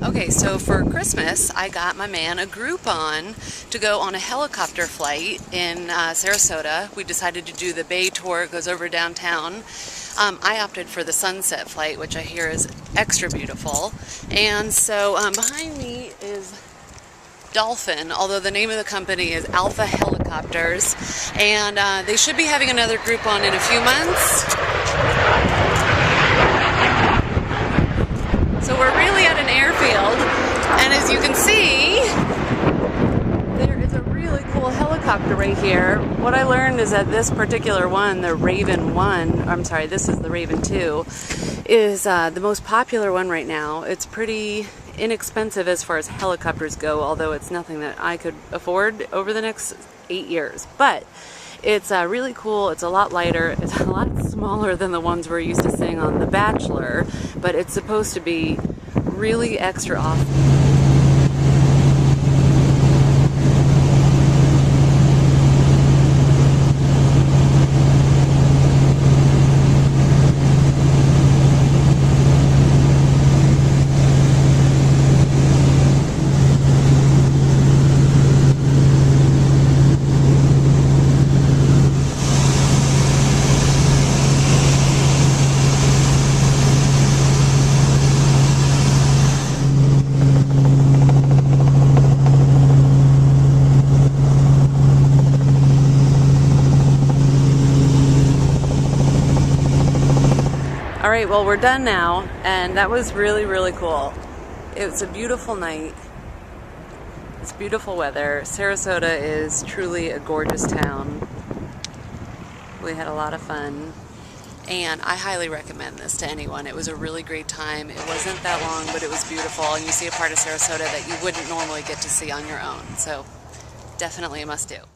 Okay, so for Christmas, I got my man a Groupon to go on a helicopter flight in Sarasota. We decided to do the bay tour. It goes over downtown. I opted for the sunset flight, which I hear is extra beautiful. And so behind me is Dolphin, although the name of the company is Alpha Helicopters. And they should be having another Groupon in a few months. So we're really at an airfield, and as you can see, there is a really cool helicopter right here. What I learned is that this particular one, the Raven 1, I'm sorry, this is the Raven 2, is the most popular one right now. It's pretty inexpensive as far as helicopters go, although it's nothing that I could afford over the next 8 years. But it's really cool. It's a lot lighter. It's a lot smaller than the ones we're used to seeing on The Bachelor, but it's supposed to be really extra awesome. All right, well, we're done now, and that was really, really cool. It was a beautiful night. It's beautiful weather. Sarasota is truly a gorgeous town. We had a lot of fun, and I highly recommend this to anyone. It was a really great time. It wasn't that long, but it was beautiful, and you see a part of Sarasota that you wouldn't normally get to see on your own. So definitely a must-do.